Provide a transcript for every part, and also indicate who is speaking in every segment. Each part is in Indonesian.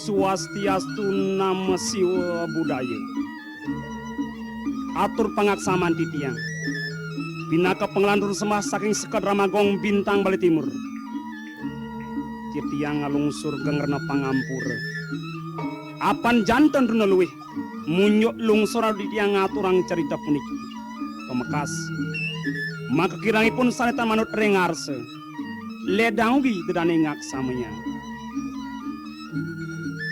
Speaker 1: Swastiastu Namo Siwa Budaya. Atur pangaksaman titiang. Pinaka penglandur semah saking sekad Ramagong Bintang Bali Timur. Titiang ngalungsur gengerna pangampura. Apan jantan runa luwih. Munyuk lungsur titiang ngaturang cerita puniki. Pemekas. Maka kirangipun sanetan manut rengarse. Ledanggi dedane ngaksamanya.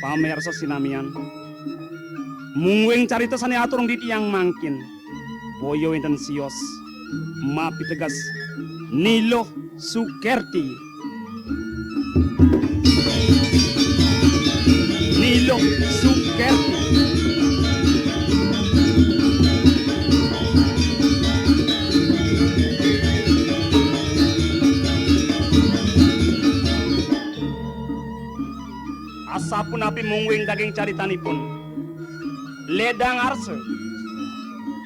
Speaker 1: Pamersa sinamian mungwing carita sane aturung di tiang mangkin boyo enten sios mapi tegas Nilo Sukerti Nilo Sukerti asapun api mungwing daging caritanipun ledang arse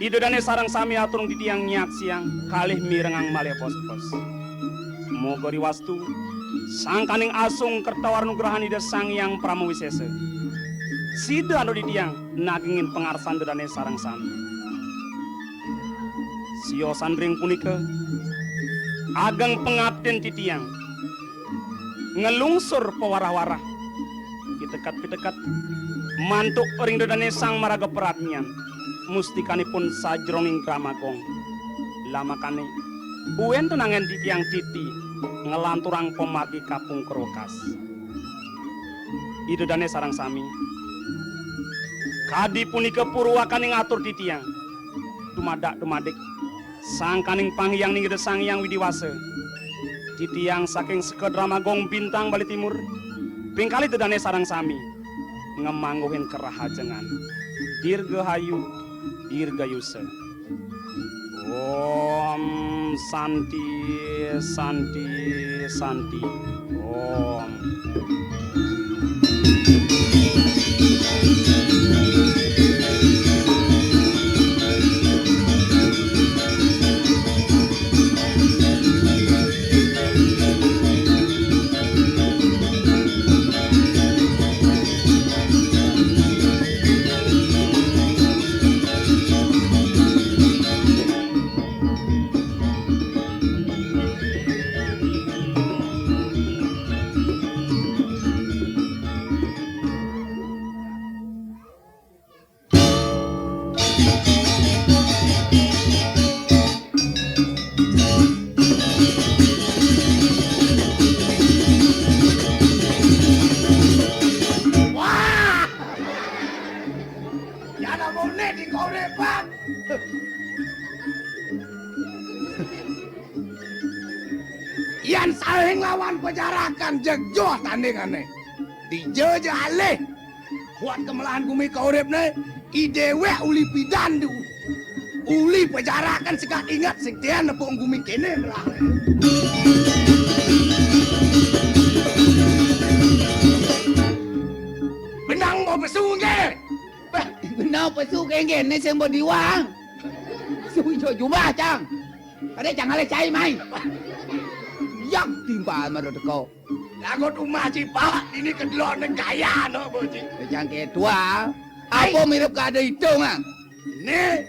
Speaker 1: idodane sarang sami aturung di tiang nyak siang kalih mirengang malih pos-pos moga riwastu sangkaning asung kertawar nugrahan ida sang yang pramawisese sida anu di tiang nagingin pengarsan dodane sarang sami sio sandring punika ageng pengabden di tiang ngelungsur pewarah-warah pitekat mantuk ring dodane sang maraga peratnyan mustikanipun sajroning Ramagong lamakane uwen tenangan di tiang titi ngelanturang pemagi kapung kerokas idodane sarang sami kadi punika purwakaning atur di tiang dumadak sangkaning pangyang ning sang yang widiwase di tiang saking seked Ramagong Bintang Bali Timur pingkali dedane sarang sami ngemangguhin kerahajengan dirgahayu dirgayuse Om Santi Santi Santi Om
Speaker 2: Yan saling lawan pejarakan jegjoh tandingannya dijeje alih buat kemelahan bumi kauripne idewe uli pidandu uli pejarakan sekat ingat sing tian nepung bumi kene melah
Speaker 3: kenggen ni sing diwang. Sui jo jubah cang. Kade cang ale cai mai. Yang timpa maro teko.
Speaker 2: Lagu rumah Cipa ini kedua negaya no boci.
Speaker 3: Cang ketua. Apa mirip kade itu mang?
Speaker 2: Nih,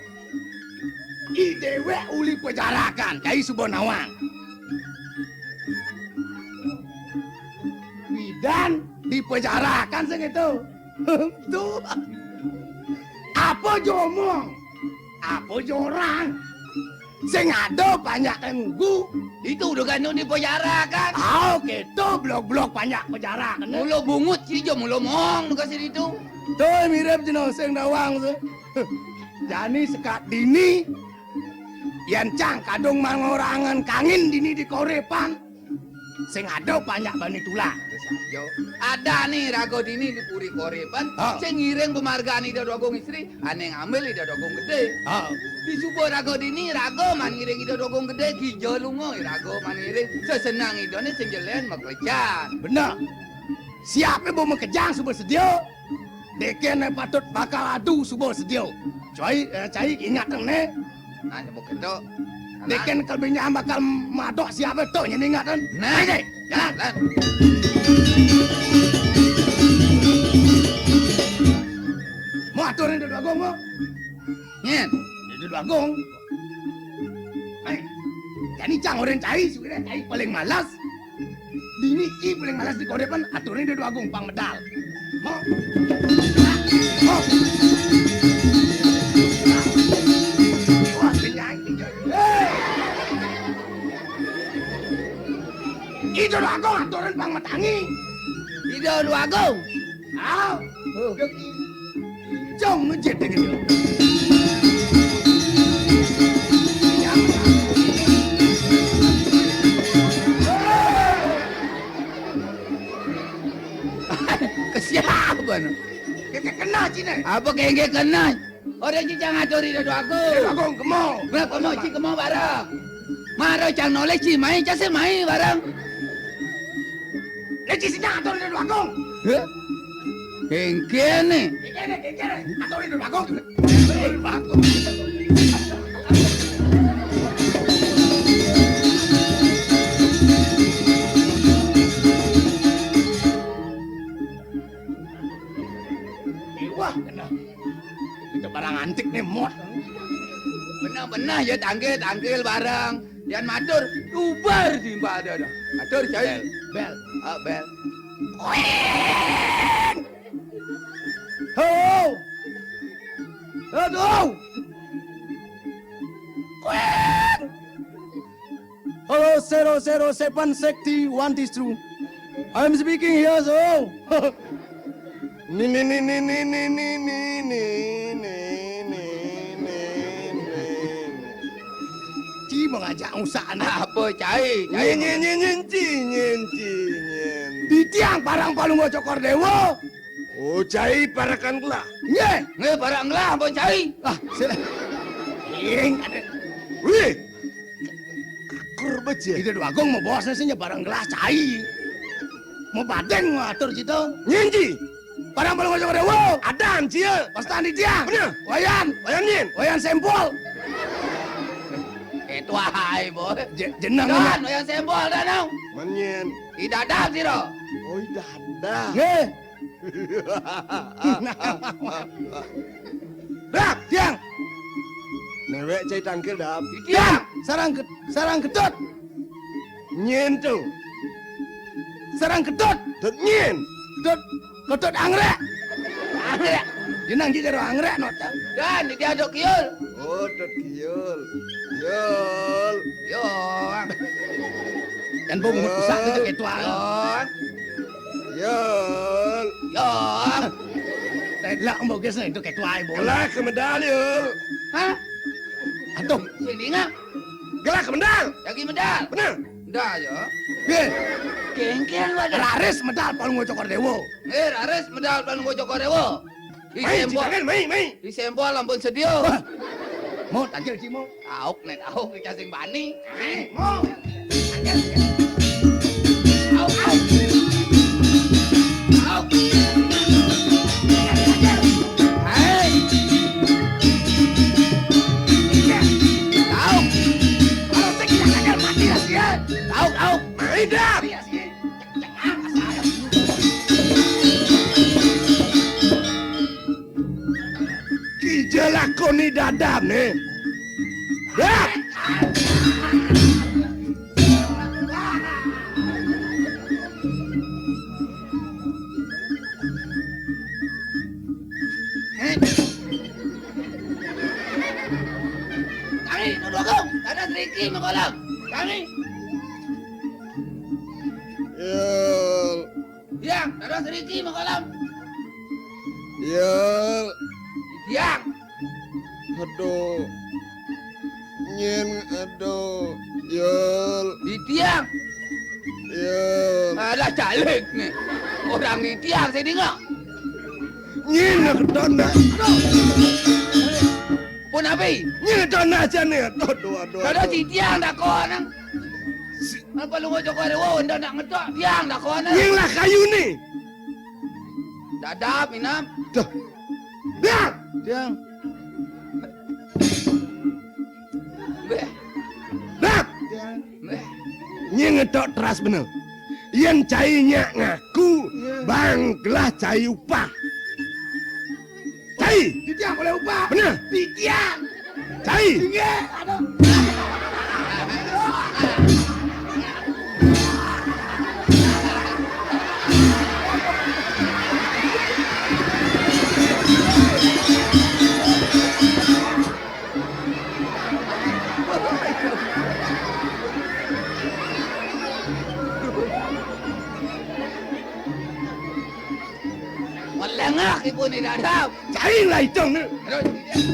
Speaker 2: idewe uli pejarakan dari Subonawang. Bidan dipejarakan segitu. Tuh. Apa jomong? Apa jorang? Sing ada banyak tenggu.
Speaker 3: Itu udah kan di penjara kan?
Speaker 2: Oh, gitu blok-blok banyak pejarakan.
Speaker 3: Mulo bungut sih jo mulo mong kasih itu.
Speaker 2: Tuh mirip jenis sing dawang tuh. Jani sekat dini. Yan cang kadung mangorangan kangin dini di korepan. Sing ada banyak bani tulang.
Speaker 3: Yo, ada nih rago dini di puri korepan. Sing ngiring penghargaan ida dogong istri, ane ngambil ida dogong gede.
Speaker 2: Oh.
Speaker 3: Di subuh rago dini rago man ngiring ida dogong gede kijo lungo rago man ngiring sesenang idone sing jelen maklejan.
Speaker 2: Bener. Siapa mau mekejang subur sedia? Deken patut bakal adu subur sedia. Cai ingat ne.
Speaker 3: Nah, mau kedok.
Speaker 2: Deken kalbinya bakal madok siapa tuh yang ingat kan?
Speaker 3: Nah,
Speaker 2: deh. Jalan. Mau aturin dua gong mau?
Speaker 3: Nyen.
Speaker 2: Dua gong. Jadi cang orang cai sebenarnya cai paling malas. Dini i paling malas di korepan aturin dua gong pang medal. Mau? Mau? Wah, penyanyi. Itu dua gong aturin pang metangi.
Speaker 3: Ida dua gong.
Speaker 2: Aw. Jom ngejit dengan dia.
Speaker 3: Kesiapan.
Speaker 2: Kena cina.
Speaker 3: Apa kengge kena? Orang cicang ngatur ida dua gong.
Speaker 2: Dua gong kemau.
Speaker 3: Berapa mau cik kemau barang? Maro cang noleh cik main case main barang.
Speaker 2: Leci sidang aturin dua gong.
Speaker 3: Kengge nih.
Speaker 2: Kekere. Aturin dua gong. Wah, kena. Itu barang antik nih, mod.
Speaker 3: Benar-benar ya tanggil barang. Yang matur, ubar timba ada. Matur cai.
Speaker 2: Bel.
Speaker 3: Ah, bel.
Speaker 2: Ho! Aduh! Hello, 007 Sekti 1 is true. I'm speaking here, so. Ci mengajak usaha
Speaker 3: Apa cai?
Speaker 2: di tiang parang palung cokor dewo.
Speaker 4: Oh, cai parakan pula.
Speaker 2: Nye,
Speaker 3: Nge barang lah apa cai?
Speaker 2: ing ada.
Speaker 4: Wih, akur baca.
Speaker 2: Itu dua gong mau bosnya sih barang gelas cai. Mau badeng ngatur situ.
Speaker 4: Nyenji,
Speaker 2: Parang palung cokor dewo.
Speaker 4: ada cia.
Speaker 2: Pastan di tiang.
Speaker 4: Bener.
Speaker 2: Wayan,
Speaker 4: Bayanin.
Speaker 2: wayan sempol.
Speaker 3: Itu hai boy.
Speaker 2: Jenang
Speaker 3: Dan yang sembol dah nau.
Speaker 4: Manyen.
Speaker 3: Tidak ada sih doh.
Speaker 4: Oh, dada.
Speaker 2: Nge. Dak, tiang.
Speaker 4: Newek cai tangkil dap.
Speaker 2: Tiang, sarang ketut.
Speaker 4: Nyen tu.
Speaker 2: Sarang ketut.
Speaker 4: Tet nyen.
Speaker 2: Ketut anggrek.
Speaker 3: Anggrek.
Speaker 2: Jenang kita do anggrek not.
Speaker 3: Dan dia ada kiul.
Speaker 4: Oh, tet kiul. Yul.
Speaker 3: Yo.
Speaker 2: Dan bau mungut pusat itu kayak tua.
Speaker 3: Yo.
Speaker 4: Yul.
Speaker 3: Yo.
Speaker 2: Lah mbau gesna itu kayak tua ibu.
Speaker 4: Gelak ke medal yul.
Speaker 3: Hah?
Speaker 2: Aduh,
Speaker 3: Sini ngah.
Speaker 4: Gelak ke medal.
Speaker 3: Lagi medal.
Speaker 4: Bener.
Speaker 3: Dah yo.
Speaker 2: ye,
Speaker 3: Kengkeng ada.
Speaker 2: laris medal palung cokor dewo.
Speaker 3: Rares medal pan go joko rewo. Di
Speaker 4: Mai,
Speaker 3: sembol.
Speaker 4: citangan, mai.
Speaker 3: Di sembol lampun sedio.
Speaker 2: Mau tangkil ci mau.
Speaker 3: Tauk nek tauk ke cacing bani.
Speaker 2: Mau.
Speaker 3: Tauk tauk. Tauk. Hei.
Speaker 4: Dap. Ki lakoni dadam nih. Dap.
Speaker 3: Kami duduk kong, ada Riki mengolam. Kami,
Speaker 4: Yul.
Speaker 3: yang ada Riki mengolam.
Speaker 4: Yul.
Speaker 3: Yang,
Speaker 4: Aduh. Nyin aduh. Yul.
Speaker 3: di tiang.
Speaker 4: Yul.
Speaker 3: Ada calik nih. Orang di tiang saya dengar.
Speaker 4: Nyin kedona.
Speaker 3: Pun api.
Speaker 4: Nyin kedona aja nih. Aduh.
Speaker 3: Kalau di tiang dah kau nang. Apa lu ngocok ada wow, dah nak ngedok tiang dah kau nang.
Speaker 4: Nyin lah kayu nih.
Speaker 3: Dadap minam.
Speaker 4: Dah. Dah.
Speaker 3: Tiang. Beh,
Speaker 4: Dah.
Speaker 3: beh.
Speaker 4: Nyin ngedok teras bener. Yen cainya ngaku banglah cai upah. Cai.
Speaker 2: Di tiang boleh upah.
Speaker 4: Bener.
Speaker 2: Di tiang.
Speaker 4: Cai.
Speaker 2: Tinggi. Aduh.
Speaker 3: Melengak ibu ni dadap.
Speaker 4: Cai lah itu nih.
Speaker 3: Aduh, di tiang.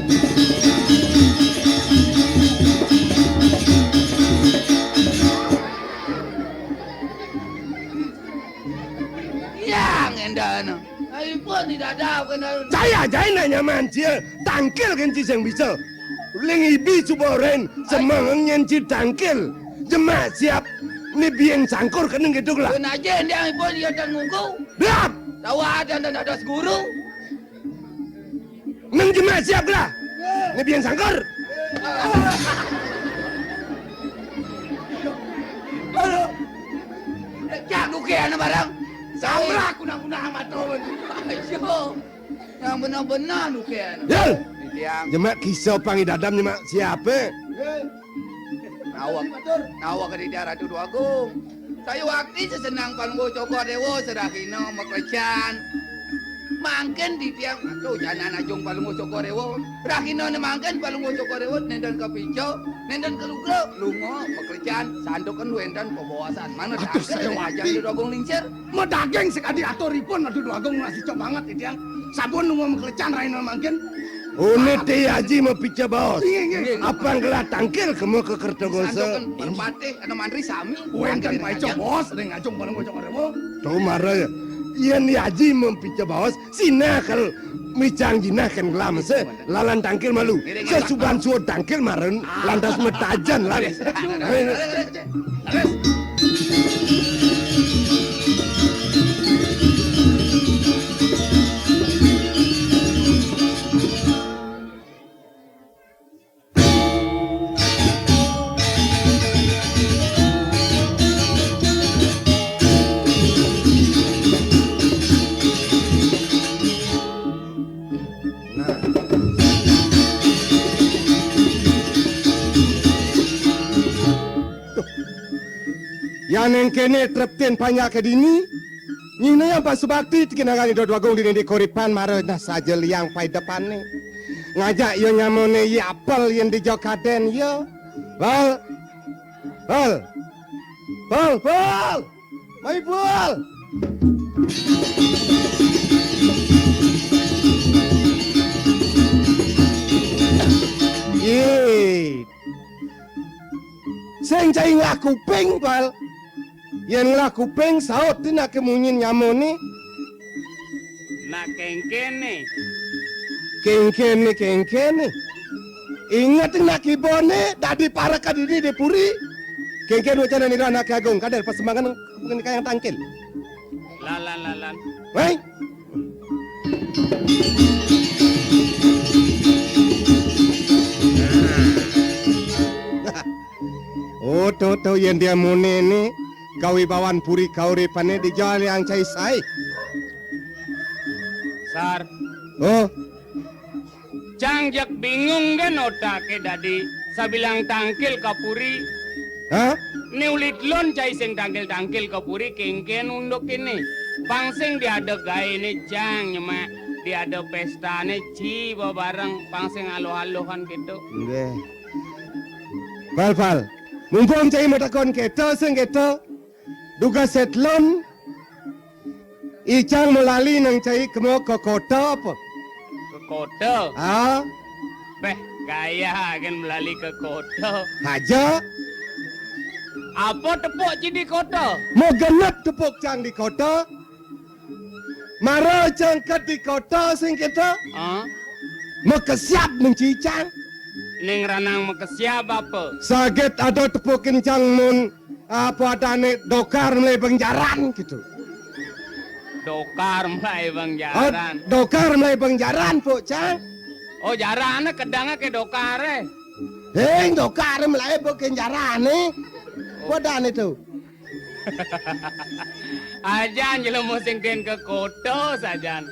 Speaker 3: Yang endan. Ai pun di dadap kena.
Speaker 4: Saya aja nanya mancil, tangkil kan ciseng bisa. Ling ibi cuboren, semang nyenci tangkil. Jemaah siap, ni biang sangkur kena gitu lah.
Speaker 3: Kena aja dia pun dia dan ngungku.
Speaker 4: Berap,
Speaker 3: Tahu ada dan ada guru.
Speaker 4: neng jemaah siap lah. Ni biang sangkur.
Speaker 3: Jak duke ana barang.
Speaker 2: Samra kuna-kuna amat tuh.
Speaker 3: Ayo. Yang benar-benar duke ana.
Speaker 4: Yel,
Speaker 3: Di tiang.
Speaker 4: jemaah kisah pangi dadam jemaah siapa?
Speaker 3: Nawak ke di daerah Dudu Agung. Saya waktu sesenang palunggo cokor dewo serakino maklecan. Mangken di tiang aduh jangan ajung palunggo cokor dewo. Rakino ne mangken palunggo cokor dewo nenden ke pijo, nenden ke lugro, lungo maklecan sandok kan wendan pebawasan. Mana
Speaker 2: Aduh,
Speaker 3: dah
Speaker 2: saya
Speaker 3: aja
Speaker 2: wakti.
Speaker 3: Dudu Agung lincir.
Speaker 2: Mau daging sekali aturipun aduh dua agung masih cok banget di tiang. Sabun nunggu mekelecan raino mangkin.
Speaker 4: Une teh haji mau pica bos.
Speaker 2: Iya.
Speaker 4: Apa ngelah tangkil kamu ke kertogolse?
Speaker 3: Sandok kan perpatih ada mantri sami.
Speaker 2: Wendan
Speaker 3: Mangken
Speaker 2: pai cok bos, ada ngajung bareng cok rewo.
Speaker 4: Tuh marah ya. Iyan ni haji mau pica bos. Sina kalau micang jina kan gelam se lalan tangkil malu. Sesuban suo tangkil maren lantas metajan lah. Yang neng kene trepten panjang ke dini. Nyina yang pasu bakti tikinangan dua gong dini di koripan mara nah saja liang pai depan ni. Ngajak yo nyamone yapel yang di jokaden yo. Bal. Mai bal. Ye. Seng cai ngaku peng bal. Yang laku peng saot tu nak kemunyin nyamone.
Speaker 1: Nak kengkene.
Speaker 4: Kengkene. Ingat nak kibone dadi para kadini de puri. Kengken wacana ni anak agung kadar persembahan bukan kayang tangkil.
Speaker 1: Lalan.
Speaker 4: Wei. Oh, yang dia mone ni kawibawan puri kauripane di jalan yang cai sai.
Speaker 1: Sar,
Speaker 4: Oh,
Speaker 1: cang jak bingung kan otak ke dadi. Sabilang tangkil kapuri,
Speaker 4: ha?
Speaker 1: niulit lon cai sing tangkil kapuri kengken undok ini. Pangsing dia ada gaya ini cang nyema. Dia ada pesta nih ciba bareng pangsing alo-alohan gitu.
Speaker 4: Nggih. Fal. Mumpung cai matakon keto sing keto. Duga setlon. Icang melali nang cai kemo ke kota apa?
Speaker 1: Ke kota,
Speaker 4: Ah,
Speaker 1: beh gaya kan melalui ke kota.
Speaker 4: aja
Speaker 1: Apa tepuk ci di kota?
Speaker 4: mau genep tepuk cang di kota. Maro cang kat di kota sing keto.
Speaker 1: Ah,
Speaker 4: Mau kesiap nang cicang.
Speaker 1: ning ranang makesiap apa?
Speaker 4: Saget ada tepuk kencang mun apa adane dokar mulai bengjaran gitu.
Speaker 1: Dokar mulai bang
Speaker 4: Oh,
Speaker 1: jaran.
Speaker 4: dokar mulai bengjaran po cang.
Speaker 1: Oh jaran kedangnya ke dokare.
Speaker 4: Heng dokar mulai bengjaran nih. Wadan itu.
Speaker 1: Ajan jelo mau singkin ke kota sajan.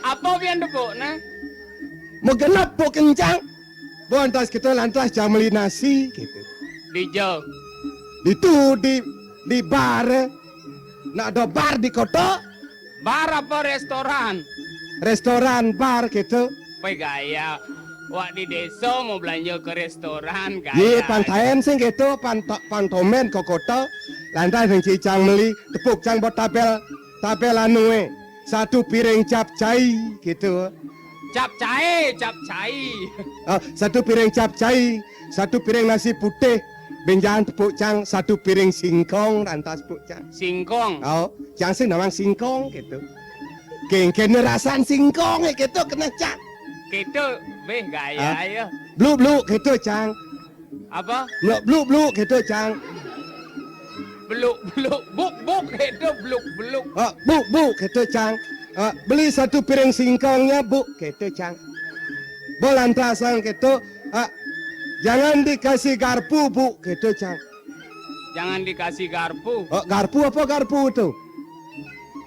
Speaker 1: Apa pian tepuk nah?
Speaker 4: Mau genap po kencang. Bontas kita lantas jam beli nasi gitu.
Speaker 1: Di jauh.
Speaker 4: Itu di bar. Nak ada bar di kota.
Speaker 1: Bar apa restoran?
Speaker 4: Restoran bar gitu.
Speaker 1: Pai gaya. Wak di desa mau belanja ke restoran gaya.
Speaker 4: Ye pantaen sing gitu pantomen ke kota. Lantas yang cicang beli tepuk cang buat tabel anu satu piring capcay gitu.
Speaker 1: Capcai.
Speaker 4: Satu piring capcay, satu piring nasi putih, benjangan tepuk cang, satu piring singkong, lantas tepuk cang.
Speaker 1: Singkong.
Speaker 4: Oh, cang sing namang singkong gitu. Kene rasan singkong gitu kena cang.
Speaker 1: Gitu, beh gaya ya.
Speaker 4: Blue gitu cang.
Speaker 1: Apa?
Speaker 4: Blue gitu cang.
Speaker 1: Beluk, buk gitu, beluk.
Speaker 4: Oh, bu gitu cang. Beli satu piring singkongnya bu gitu cang. Bolantasan gitu. Jangan dikasih garpu bu gitu cang.
Speaker 1: Jangan dikasih garpu.
Speaker 4: Oh, garpu apa garpu tuh?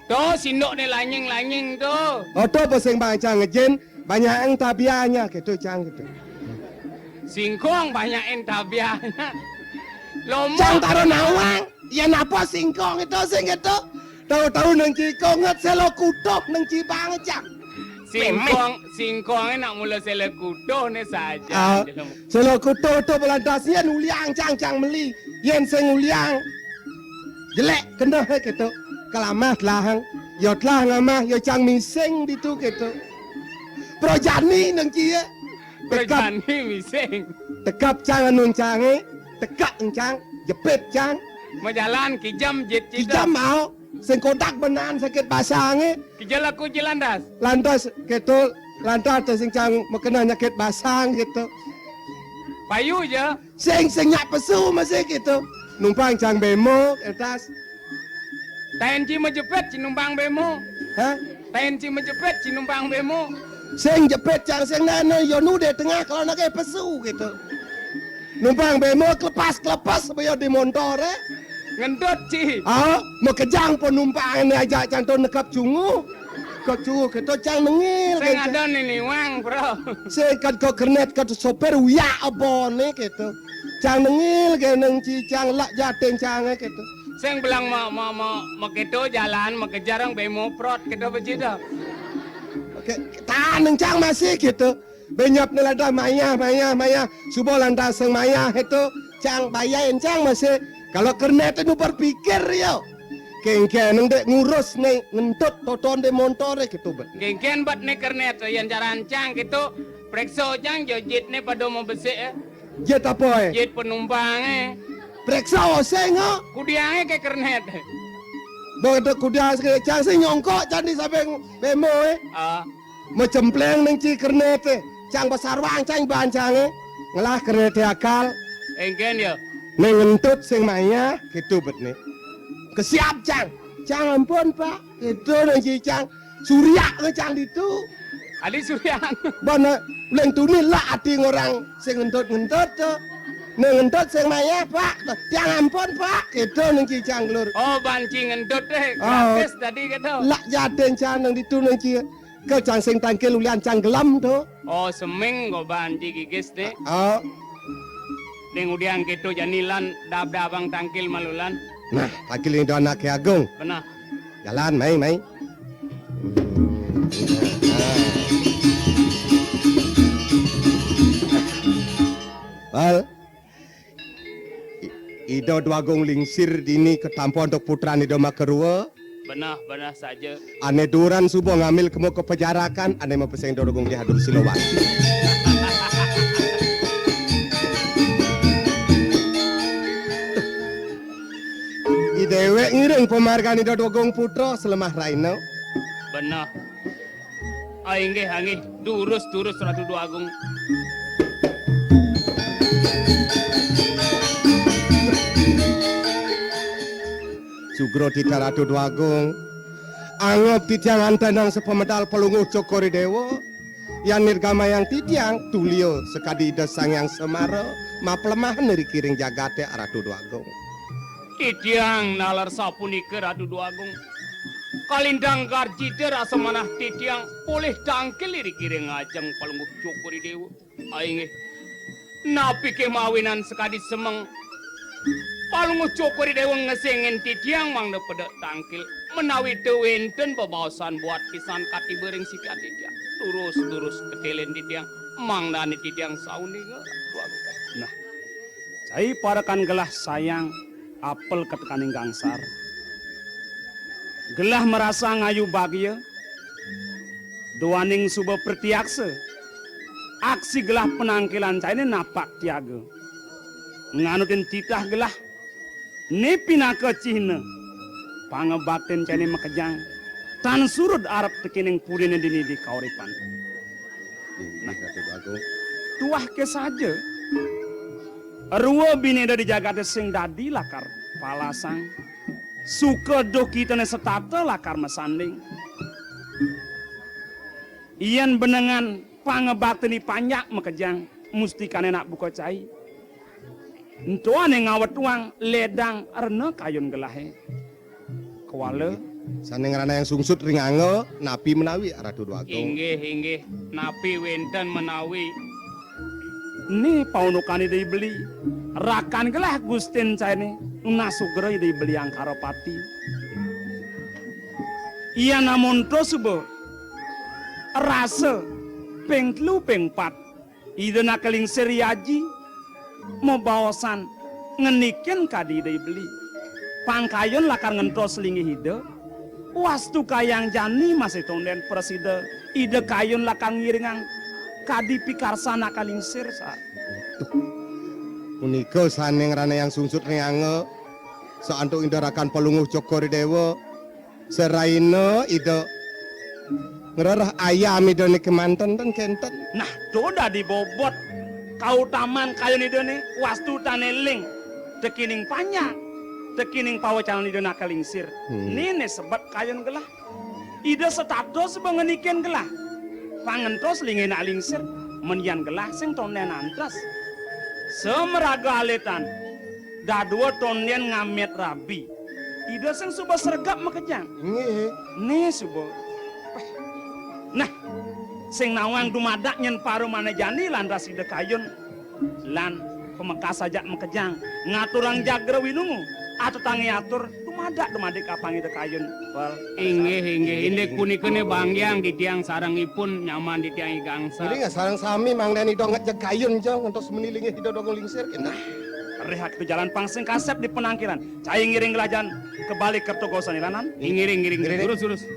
Speaker 1: Tuh, sindok nih lanying tuh.
Speaker 4: Oh, tuh apa sing baca ngejen banyak yang tabianya gitu cang gitu.
Speaker 1: Singkong banyak tabianya. Lomo.
Speaker 4: Cang taruh nawang. Ya napa singkong itu sing itu? Tahu-tahu nang cikong ngat selo kutok nang cibang cang.
Speaker 1: Singkong nak mula sele kudo nih saja.
Speaker 4: Selo kutok tu belantasnya nuliang cang meli. Yen sing nuliang. Jelek kena gitu. Kelamah lahang. Yo telah ngamah yo cang mising ditu gitu. Projani nang cie.
Speaker 1: Berjani mising.
Speaker 4: Tekap cang anun cange. Tekak cang. Jepit cang.
Speaker 1: Mau jalan kijam jet
Speaker 4: Kijam mau. Sing kodak benan sakit basange.
Speaker 1: Kijal aku jelandas.
Speaker 4: Lantas gitu. Lantas tu sing cang makena nyakit basang gitu.
Speaker 1: Payu je.
Speaker 4: Sing nyak pesu masih gitu. Numpang cang bemo atas.
Speaker 1: Tenci menjepit cinumpang bemo.
Speaker 4: Hah?
Speaker 1: Tenci menjepit cinumpang bemo.
Speaker 4: Sing jepit cang sing nana yo nude tengah kalau nak pesu gitu. Numpang bemo kelepas bayo di motor
Speaker 1: Ngendot ci.
Speaker 4: Mau kejang pun numpang ini aja cang tu nekap cungu. Kau cungu gitu cang nengil.
Speaker 1: Saya ada nih wang bro.
Speaker 4: Sing kat kau kernet kat sopir uya apa nih gitu. Cang nengil ke neng cang lak jating cang gitu.
Speaker 1: Saya bilang mau gitu jalan mau kejarang bemo prot gitu begitu.
Speaker 4: Oke, taneng cang masih gitu. Benyap nelada maya. Subuh lantas seng maya itu cang bayain cang masih. Kalau kernet itu berpikir yo. Kengken neng dek ngurus nih ngentut toton de montore gitu bet.
Speaker 1: Gengken bat nih kernet yang jaran cang gitu. Prekso cang jo jet nih pada mau besek.
Speaker 4: Jet apa
Speaker 1: Jet penumpang
Speaker 4: Preksa osengo.
Speaker 1: Kudiangnya kayak kernet.
Speaker 4: Begitu kuda cang sing nyongkok cang di samping bemo Macempleng neng ci kernet cang besar wang cang ban cang ngelah kernet akal.
Speaker 1: Engken yo.
Speaker 4: Neng ngentut sing maya gitu bet nih. Kesiap cang. Cang ampun pak. Itu neng ci cang. Surya ke cang itu.
Speaker 1: Adi Suryan.
Speaker 4: Bana leng tuni lah ati orang sing ngentut tuh. Nengendot sing maya, Pak. Tiang ampun, Pak. Gitu nang cicang lur.
Speaker 1: Oh banci ngendut deh,
Speaker 4: Oh.
Speaker 1: gratis tadi gitu.
Speaker 4: Lak jaden canang ditu nang cia. Ke cang sing tangkil ulian cang gelam tu.
Speaker 1: Oh seming go banci gigis deh.
Speaker 4: Oh.
Speaker 1: Deng udiang gitu janilan dab-dabang tangkil malulan.
Speaker 4: Nah, tangkil ini doa anak agung.
Speaker 1: Benar.
Speaker 4: Jalan, mai. Wal. Ido duagung lingsir dini ketampo untuk putra ni doma kerua.
Speaker 1: Benar saja.
Speaker 4: Ane duran subuh ngambil kemo ke pejarakan. Ane mau peseng dorong dia hadur silowati. Idewe ngiring pemargani do duagung putra selemah raino.
Speaker 1: Benar. Aingge hangi durus Ratu Duagung.
Speaker 4: Sugro tita Ratu Duagung. Angop titiang antanang sepemedal pelunguh cokori dewo. Yang nirgama yang titiang tulio sekadi desang yang semaro. Maplemah neri kiring jagate Ratu Duagung.
Speaker 1: Titiang nalar sapuni ke Ratu Duagung. Kalindang garjide rasa manah titiang boleh tangkil iri kiring ajeng palunguh cokori dewo. Aingge. Napi kemawinan sekadi semeng. Palunguh cokori dewa ngesengin titiang mang pada tangkil menawi dewenten bebawasan buat pisan kati bering si titiang turus ketelen titiang mang dani titiang sauni nah cai parakan gelah sayang apel ketekaning gangsar gelah merasa ngayu bagya doaning suba pertiakse aksi gelah penangkilan cai ini napak tiaga nganutin titah gelah nepina ke Cina pangebakten cene makejang tan surut Arab tekining purine dini di kauripan
Speaker 4: Nah, Ratu Duagung.
Speaker 1: tuah ke saja Arua bini dari jagate sing dadi lakar palasang suka do kita ne setata lakar mesanding iyan benengan pangebakteni panyak makejang musti kanenak buka cai Entuan yang ngawat tuang ledang arna kayun gelahe. Kuala.
Speaker 4: Saneng rana yang sungsut ring ango napi menawi Ratu Duagung.
Speaker 1: Inggih napi wenten menawi. Ni paunukani dibeli. Rakan gelah Gustin caini nasugera dibeli angkara pati. Iya namun to subo. Rasa peng telu peng pat. Ida nakaling seriaji. Membawasan ngenikin kadi dibeli pangkayon lakar ngentos lingi hide wastu kayang jani masih tonden preside ide kayon lakar ngiringang kadi pikarsana kalingsir sa
Speaker 4: Puniko saneng rana yang sungsut ringange seantuk indarakan pelunguh cokori dewa seraino ide ngerarah ayam ide ni kemanten dan kenten
Speaker 1: nah doda dibobot kau taman kayon ide nih wastu taneling tekining panjang tekining pawacalan ide nakalingsir nene sebab kayon gelah ide setatos bengeniken gelah pangentos lingin alingsir menyan gelah sing tonen antas semeraga aletan dadua tonen ngamet rabi ide sing suba sergap makejang
Speaker 4: nggih
Speaker 1: nih suba nah sing nawang dumadak nyen paru mana jani lan raside kayun lan pemekas sajak mekejang ngaturang jagra winungu atau tangi atur dumadik kapangi de kayun wal inggih indek punikene bangyang di tiang sarangipun nyaman di tiang gangsa
Speaker 4: jadi nggak sarang sami mang dani dong ngejek kayun jong untuk semenilingi hidup dong lingsir kena
Speaker 1: rehat ke jalan pangsing kasep di penangkiran cai ngiring gelajan kebalik kertogosan ilanan ngiring urus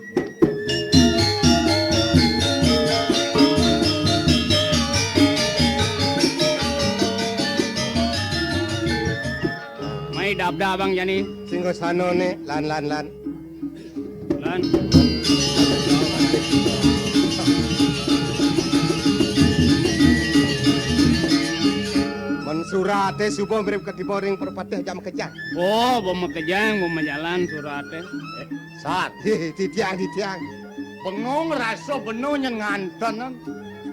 Speaker 1: dabda bang jani
Speaker 4: singgo sano ne lan mensurate subuh mirip ketiboring perpatih jam kejang
Speaker 1: oh bom kejang bom jalan surate
Speaker 4: saat titiang
Speaker 2: Bengong rasa benunya nganten.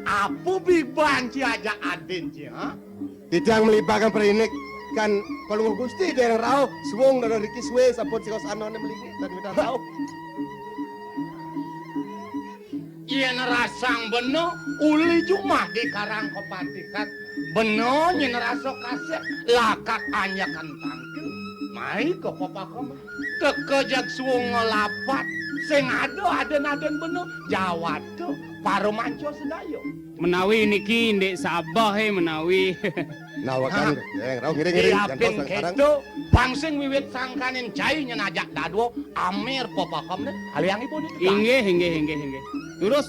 Speaker 2: Apu bibanci aja adin ci, ha?
Speaker 4: Tidak melibatkan perinik kan kalau gusti dereng rau suwung dari riki suwe sampun sikos anone melingit dan kita tahu.
Speaker 2: Yen rasang beno uli cuma di karang kepatikan beno yen rasa kasih lakak anyakan tangkil mai ke papakom kekejak suwung ngelapat sing ada naden beno jawat tuh paro manco sedayo
Speaker 1: Menawi niki ndek sabah menawi.
Speaker 4: Nawakan dereng rau ngiring-ngiring
Speaker 2: Diapin
Speaker 4: jantos sekarang.
Speaker 2: kedo pangsing wiwit sangkanin cai nyenajak dadwo amir papakomne haliangipun itu
Speaker 1: Inggih. Terus.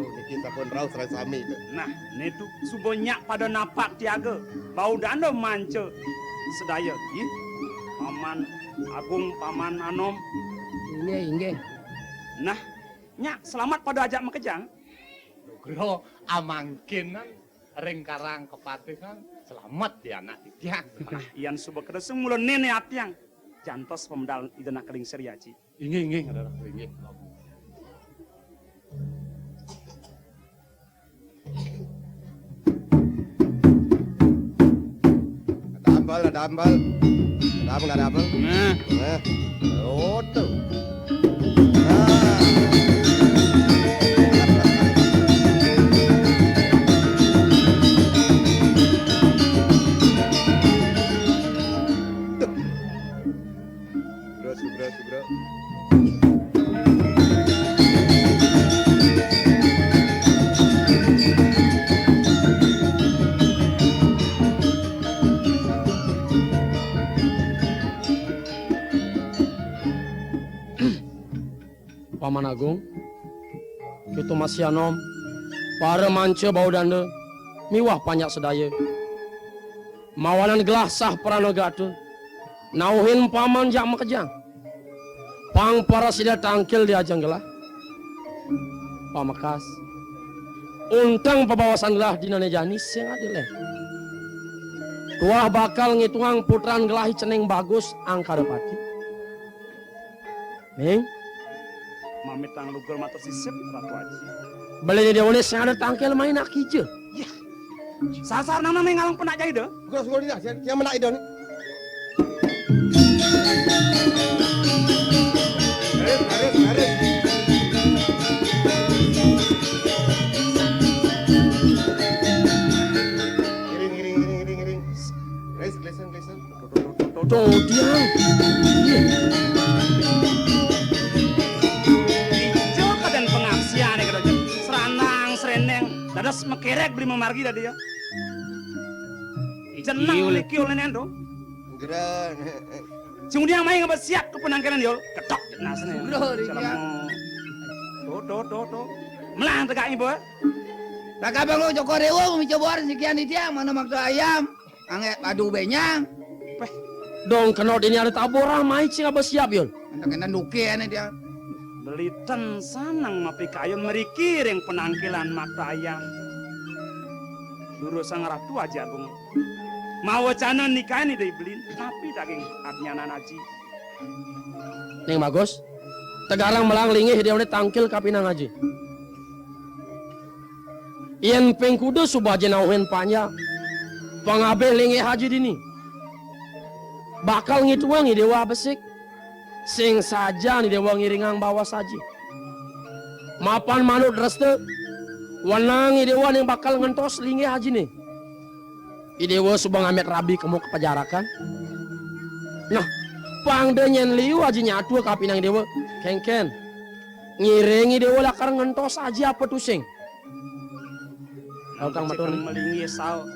Speaker 4: Niki sampun rau serai sami itu.
Speaker 1: Nah, netu subanyak pada napak tiaga. Bau danda manca sedaya. Ih, Paman Agung, Paman Anom.
Speaker 2: Inggih.
Speaker 1: Nah, nyak selamat pada ajak makejang.
Speaker 2: Kro amangkinan ring karang kepatihan selamat ya anak titiang.
Speaker 1: Nah, ian suba kedeseng mula nene atiang. Jantos pemdal itu nak keling seriaci.
Speaker 2: Inggih adalah inggih.
Speaker 4: Ada ambal.
Speaker 1: Nah,
Speaker 4: Oh tuh. Bro.
Speaker 5: Paman Agung, kita masih anom, para manca bau danda, miwah banyak sedaya. Mawanan gelasah pranoga tu, nauhin paman jak makejang. Pang para sida tangkil di ajang gelah. Pamakas, untang pabawasan gelah di nane janis yang adileh. Tuah bakal ngituang putran gelahi ceneng bagus angkara pati. Ning,
Speaker 1: mamit tang lugur matur sisip Ratu Aji.
Speaker 5: beli dia unes yang ada tangkel main nak hijau.
Speaker 1: Sasar nang ngalang penak jai dah.
Speaker 4: Gua dia yang menak itu nih. Garis. Giring. Listen.
Speaker 5: Tuh dia.
Speaker 1: Ijo kadan pengaksian nih kada seranang sereneng dadas mekerek beli memargi dah dia. Jenang likiul nenen do.
Speaker 4: Geran.
Speaker 1: Sing dia main ngabas siap ke penangkelan yol ketok nasne.
Speaker 3: Bro, Ria.
Speaker 1: Do. Melang tegak ibu.
Speaker 3: Raka bang lo Joko Dewo mencoba sekian dia mana maksud ayam. Anget adu benyang.
Speaker 5: Dong kenot ini ada tabora mai cing apa siap yul.
Speaker 3: Kena nuke ane dia.
Speaker 1: Belitan sanang mapi kayon meriki ring penangkilan mata ayam. Duru sang Ratu Aji Agung. Mau wacana nikah ini dari belin, tapi daging arnyana naji.
Speaker 5: Ning bagus. Tegarang melang lingih dia udah tangkil kapinang aja. Ian pengkudo subah jenauhin panya. Pangabe lingih haji dini. Bakal ngituang ni dewa besik. Sing saja ni dewa ngiringang bawa saji. Mapan manut restu. Wanang ni dewa yang bakal ngentos lingih haji ni. Idewa subang amet rabi kamu kepajarakan. Nah, pang denyen liu aja nyatu kapinang dewa. Ken. Ngiringi dewa lakar ngentos aja apa tusing. Kang matur
Speaker 1: melingi sao